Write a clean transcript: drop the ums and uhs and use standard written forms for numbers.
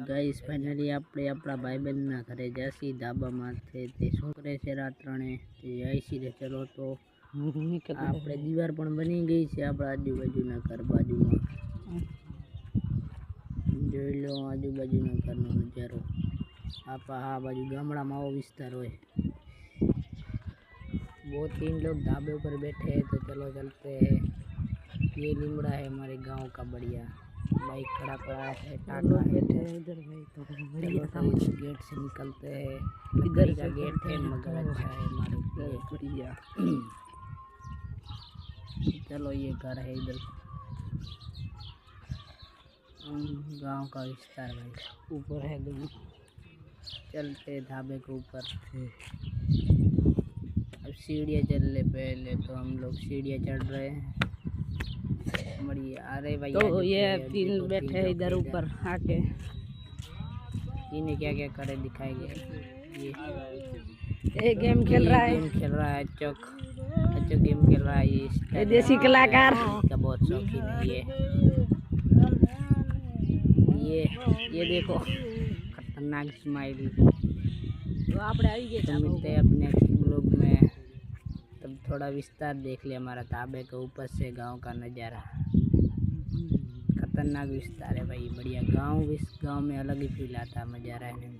Guys finally આપણે આપણા ભાઈબંધના ઘરે જઈશી ધાબામાંથી તે શું કરે છે રાત્રણે તે આઈસી રે ચલો તો આપણે દીવાર પણ બની ગઈ છે આપણા આજુબાજુના ઘર બાજુમાં જોઈ લો આજુબાજુના ઘરનો નજારો આ बाजू गामड़ा में वो विस्तार हो वो 3 लोग ढाबे पर बैठे हैं तो चलो चलते हैं। ये लिमड़ा है हमारे गांव का बढ़िया बाइक खड़ा पड़ा है टाटा बैठे हैं इधर भाई तो बढ़िया तो इस गेट से निकलते हैं इधर का गेट है मगर अच्छा है हमारे बढ़िया। चलो ये घर है इधर गांव का विस्तार भाई ऊपर है दोनों चलते ढाबे के ऊपर से। अब सीढ़ियाँ चलने पहले तो हम लोग सीढ़ियाँ चढ़ रहे हैं बढ़िया। अरे भाई तो ये 3 बैठे हैं इधर ऊपर आके इन्हें क्या क्या करे दिखाएंगे। ये गेम खेल रहा है अचक गेम खेल रहा है ये देसी कलाकार का बहुत शौकीन है ये देखो खतरनाक स्माइल। तो आपने आई गए तो मिलते हैं अपने ब्लॉग में तब थोड़ा विस्तार देख लिया हमारा ढाबे के ऊपर से गांव का नज़ारा खतरनाक विस्तार है भाई बढ़िया। गांव में अलग ही फील आता है मज़ा रहने में।